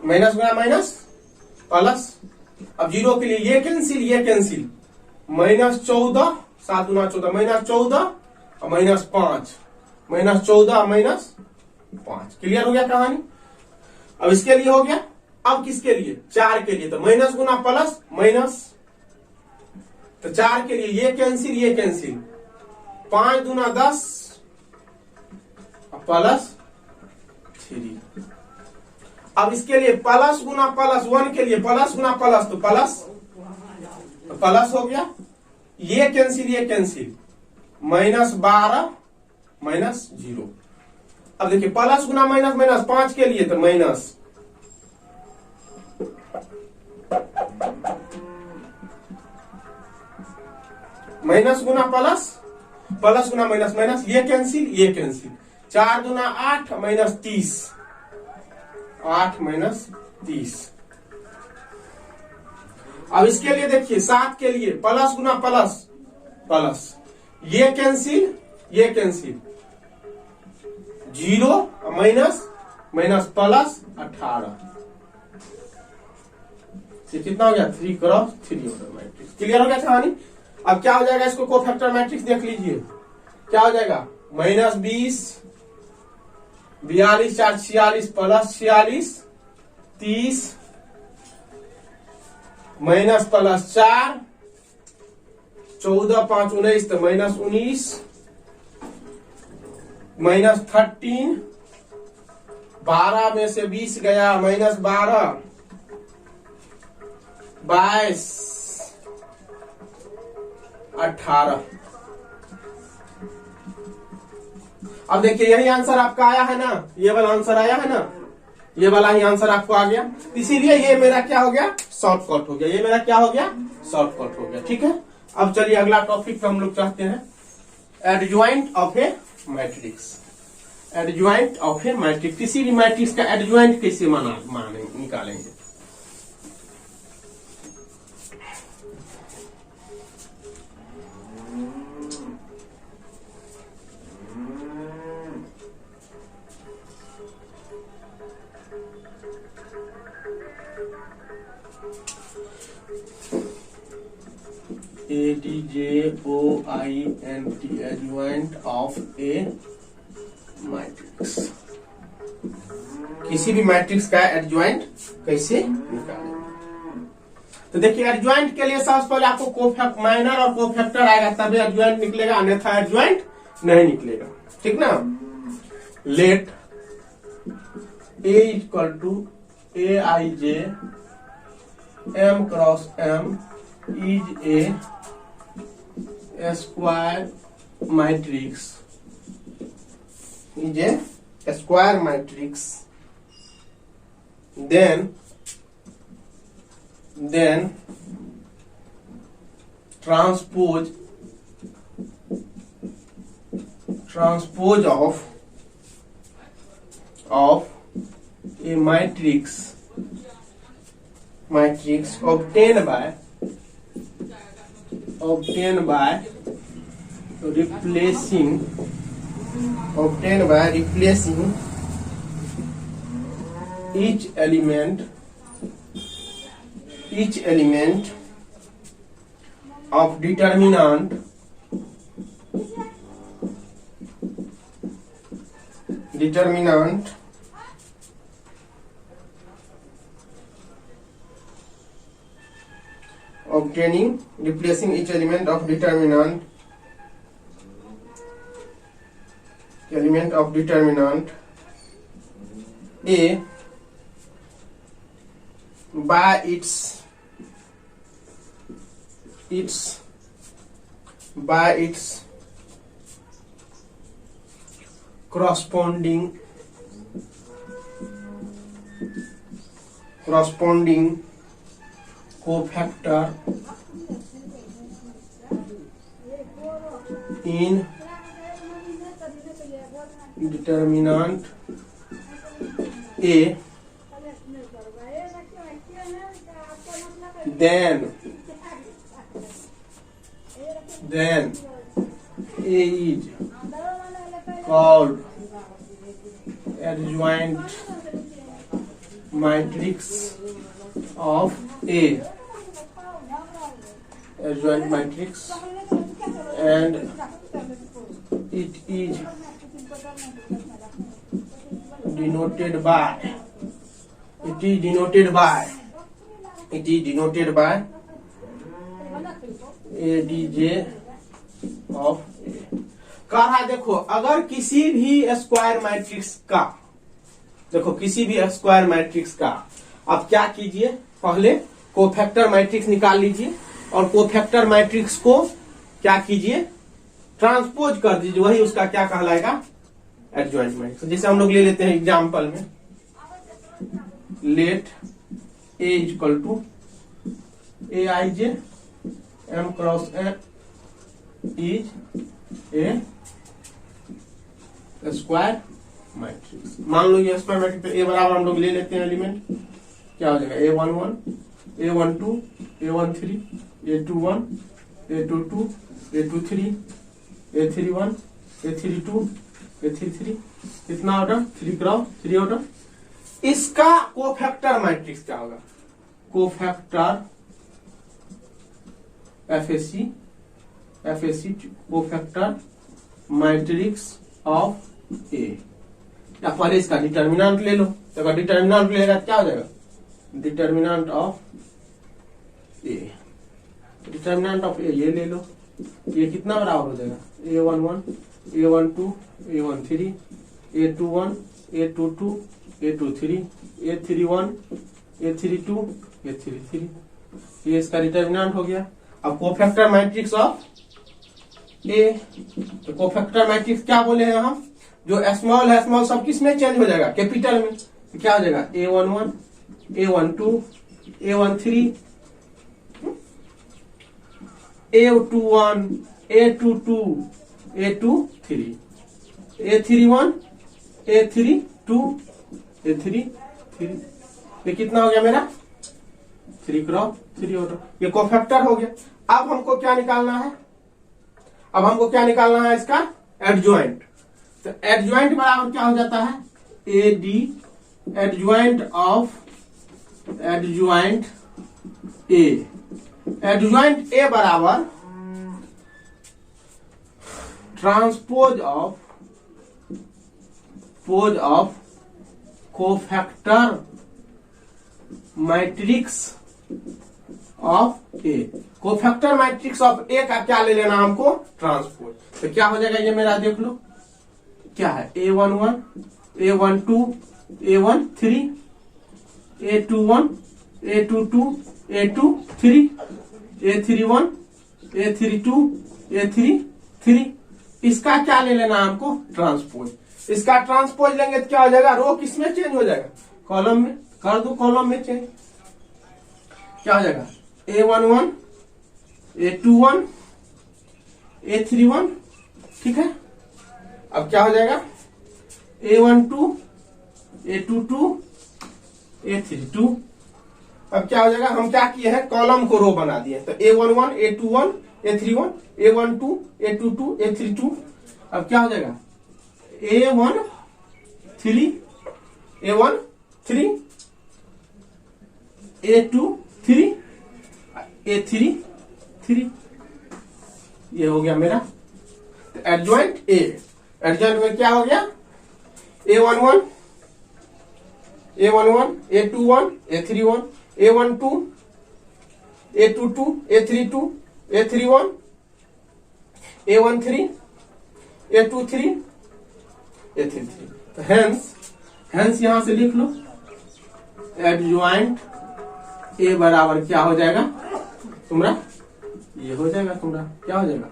माइनस गुना माइनस प्लस। अब 0 के लिए ये कैंसिल, -14, 7 गुना 14 -14 और -5, -14 -5, क्लियर हो गया कहानी। अब इसके लिए हो गया, अब किसके लिए 4 के लिए तो माइनस गुना प्लस माइनस, तो 4 के लिए ये कैंसिल, 5 गुना 10 प्लस 3। अब इसके लिए प्लस गुना प्लस, 1 के लिए प्लस गुना प्लस तो प्लस हो गया, ये कैंसिल, -12 -0। अब देखिए प्लस गुना माइनस माइनस, 5 के लिए तो माइनस, माइनस गुना प्लस, प्लस गुना माइनस माइनस, ये कैंसिल, 4 गुना 8 -30, 8 -30। अब इसके लिए देखिए 7 के लिए प्लस गुना प्लस, ये कैंसिल 0 माइनस प्लस 18, कितना हो गया 3x3 ऑर्डर मैट्रिक्स, क्लियर हो गया कहानी। अब क्या हो जाएगा, इसको कोफैक्टर मैट्रिक्स देख लीजिए, क्या हो जाएगा -20, 42 4 46 प्लस 46, 30 माइनस प्लस 4, 14 5 19 तो -19, -13, 12 में से 20 गया -12, 22, 18। अब देखिए यही आंसर आपका आया है ना, ये वाला आंसर आया है ना, ये वाला ही आंसर आपको आ गया, इसीलिए ये मेरा क्या हो गया शॉर्टकट हो गया, ये मेरा क्या हो गया शॉर्टकट हो गया, ठीक है। अब चलिए अगला टॉपिक पे हम लोग चाहते हैं, adjoint of A matrix. Adjoint of A matrix, किसी भी मैट्रिक्स का एडजॉइंट कैसे निकालेंगे। ADJOINT, adjoint of a matrix, किसी भी मैट्रिक्स का एडजॉइंट कैसे निकालें। तो देखिए एडजॉइंट के लिए सबसे पहले आपको माइनर और कोफैक्टर आएगा, तभी एडजॉइंट निकलेगा, अन्यथा एडजॉइंट नहीं निकलेगा, ठीक ना। Let A = AIJ M cross M is a square matrix. Is a square matrix. Then transpose of a matrix obtained by replacing each element of determinant replacing each element of determinant A by its corresponding cofactor in determinant A, then A is called adjoint matrix of A, and it is denoted by ADJ of A। कहा देखो, अगर किसी भी square matrix का आप क्या कीजिए, पहले कोफैक्टर मैट्रिक्स निकाल लीजिए और कोफैक्टर मैट्रिक्स को क्या कीजिए, ट्रांसपोज कर दीजिए, वही उसका क्या कहलाएगा, एडजॉइंट मैट्रिक्स। जैसे हम लोग ले लेते हैं एग्जांपल में, let A equal to Aij M cross N is a square matrix. मान लो ये स्क्वायर मैट्रिक्स ए बराबर हम लोग ले लेते हैं एलिमेंट, क्या हो जाएगा, A11 A12 A13 A21 A22 A23 A31 A32 A33, कितना ऑर्डर, 3 क्रॉस 3 ऑर्डर। इसका कोफैक्टर मैट्रिक्स क्या होगा, cofactor FAC cofactor matrix of A. या पहले इसका डिटर्मिनेंट ले लो, तो अगर डिटर्मिनेंट लेगा क्या हो जाएगा, डिटर्मिनेंट ऑफ ए, ये ले लो, ये कितना बराबर हो जाएगा, A11 A12 A13 A21 A22 A23 A31 A32 A33, ये इसका डिटर्मिनेंट हो गया। अब कोफैक्टर मैट्रिक्स ऑफ ए, तो कोफैक्टर मैट्रिक्स क्या बोले हैं हम, जो स्मॉल है स्मॉल सब किस में चेंज हो जाएगा, कैपिटल में, तो क्या हो जाएगा, A11 A12 A13 A21 A22 A23 A31 A32 A33, ये कितना हो गया मेरा, 3 क्रॉस 3 ऑर्डर, ये कोफैक्टर हो गया। अब हमको क्या निकालना है, इसका एडजॉइंट। तो एडजॉइंट बराबर क्या हो जाता है, AD adjoint of adjoint A बराबर transpose of cofactor matrix of A. Cofactor matrix of A का क्या ले लेना हमको, ट्रांसपोज। तो क्या हो जाएगा, ये मेरा देख लो क्या है, A11 A12 A13 A21 A22 A2 3, A31, A32, A33। इसका क्या ले लेना हमको? ट्रांसपोज। इसका ट्रांसपोज लेंगे तो क्या हो जाएगा? रो किसमें चेंज हो जाएगा? कॉलम में। कर दो कॉलम में चेंज। क्या हो जाएगा? A11, A21, A31। ठीक है। अब क्या हो जाएगा? A12, A22, A32। अब क्या हो जाएगा? हम क्या किए हैं? कॉलम को रो बना दिए। तो A11, A21, A31, A12, A22, A32। अब क्या हो जाएगा? A13, A13, A23, A33। ये हो गया मेरा एडजॉइंट ए। एडजॉइंट में क्या हो गया? A11, A11, A21, A31, A12, A22, A32, A31, A13, A23, A33। तो हेंस यहां से लिख लो एडजॉइंट ए बराबर क्या हो जाएगा तुम्हारा? ये हो जाएगा तुम्हारा। क्या हो जाएगा?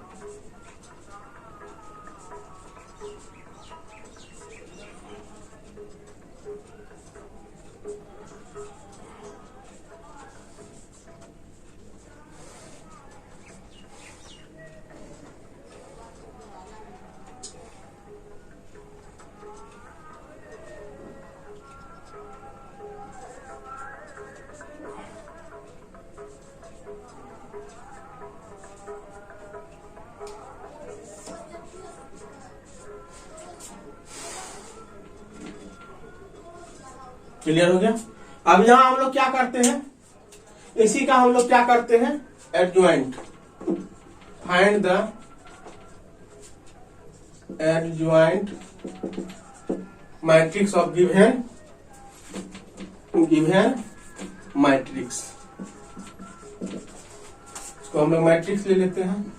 क्लियर हो गया? अब यहां हम लोग क्या करते हैं? इसी का हम लोग क्या करते हैं? Adjoint. Find the adjoint matrix of given matrix. इसको हम लोग मैट्रिक्स ले लेते हैं।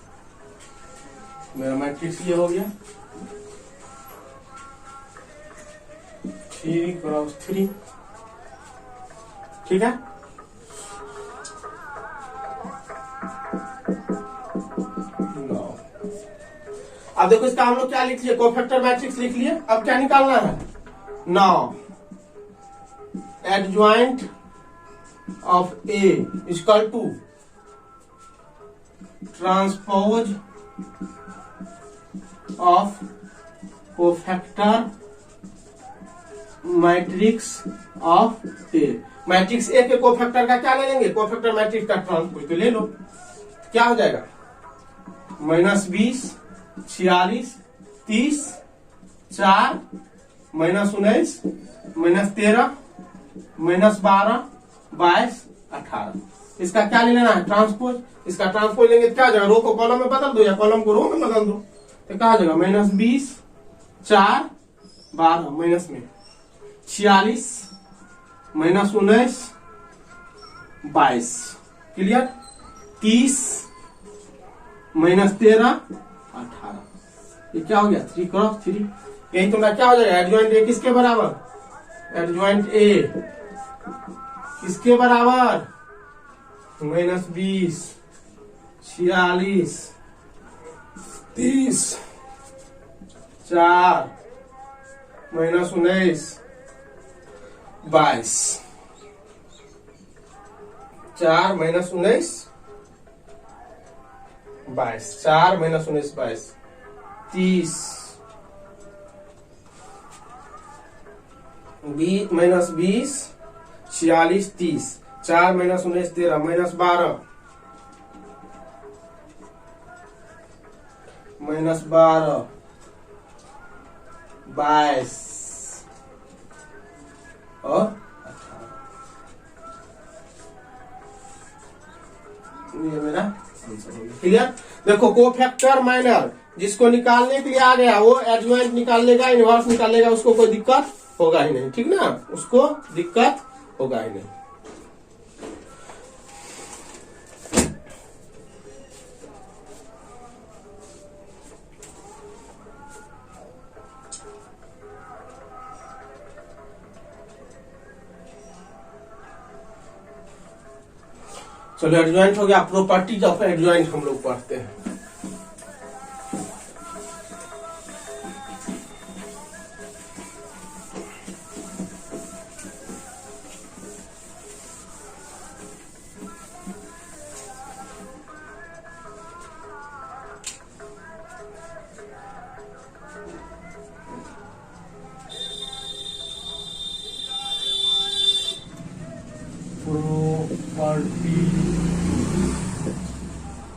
मेरा मैट्रिक्स ये हो गया 3 क्रॉस 3। ठीक है। अब देखो इसका हम लोग क्या लिख लिए? कोफैक्टर मैट्रिक्स लिख लिए। अब क्या निकालना है? Now adjoint of A equal to transpose of cofactor matrix of A. Matrix A के कोफैक्टर का क्या ले लेंगे? कोफैक्टर मैट्रिक्स का ट्रांसपोज। तो ले लो। क्या हो जाएगा? -20, 46, 30, 4, -19, -13, -12, 22, 18। इसका क्या ले लेना है? ट्रांसपोज। इसका ट्रांसपोज लेंगे क्या हो जाएगा? रो को कॉलम में बदल दो या कॉलम को रो में बदल दो। तो क्या हो जाएगा? -20, 4, 12, माइनस में 46, -19, 22। क्लियर? 30, -13, 18। ये क्या हो गया? 3 क्रॉस 3। यही तुम्हारा क्या हो जाएगा? एडजॉइंट ए किसके बराबर? एडजॉइंट ए किसके बराबर? -20, 46, 30, 4, -19, 22। 4 -19, 22। 4 -19, 22, 30, -20, 46, 30, 4 -19, 13, -12, -12, 22 और 18। ये मेरा आंसर हो गया। क्लियर? देखो कोफैक्टर माइनर जिसको निकालने के लिए आ गया वो एडजॉइंट निकाल लेगा, इनवर्स निकाल लेगा, उसको कोई दिक्कत होगा ही नहीं। ठीक ना? उसको दिक्कत होगा ही नहीं। चलो एडजॉइंट हो गया। प्रॉपर्टीज ऑफ एडजॉइंट हम लोग पढ़ते हैं। Property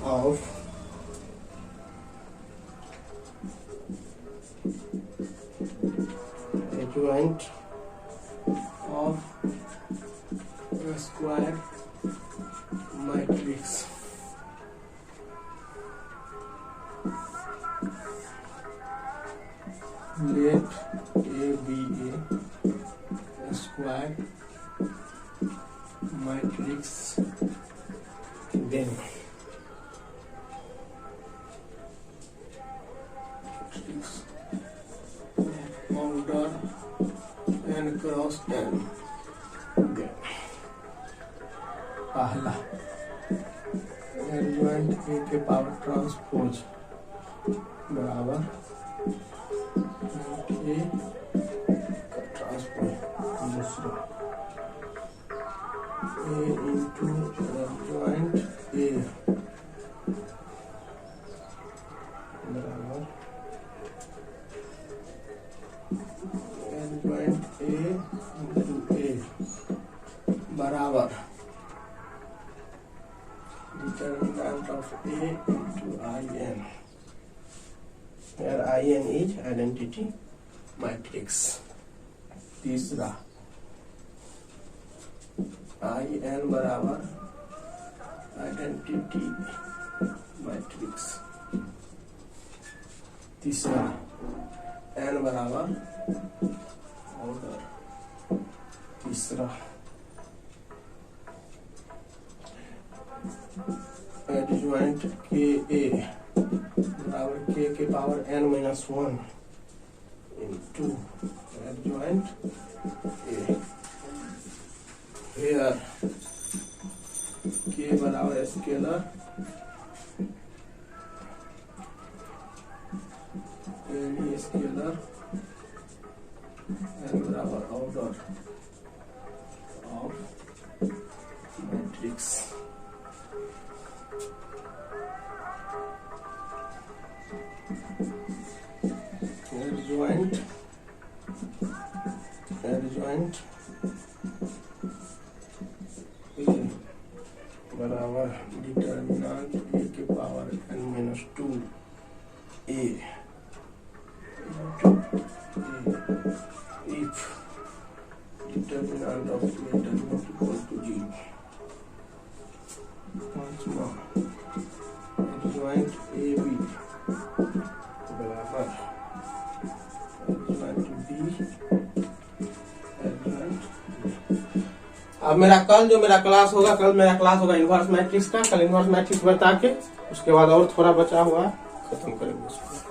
of adjoint of a square matrix. Let A be a square matrix, then order n cross n, then पहला एडजॉइंट ए के पावर ट्रांसपोज बराबर ए का ट्रांसपोज, दूसरा A into adjoint A बराबर adjoint A into A बराबर determinant of A into IN, where IN is identity matrix. तीसरा IN बराबर identity matrix, तीसरा N बराबर ऑर्डर, तीसरा एडजॉइंट के ए बराबर के power n minus 1 into adjoint A, here k बराबर स्केलर स्केलर n बराबर ऑर्डर ऑफ मैट्रिक्स। एडजॉइंट बराबर डिटर्मिनेंट ए के power n minus 2 a if determinant of a does not equal to 0। पांचवा एडजॉइंट ए बी बराबर adjoint B adjoint. अब मेरा class होगा inverse matrix का। कल इन्वर्स मैट्रिक्स बता के उसके बाद और थोड़ा बचा हुआ खत्म करेंगे उसको।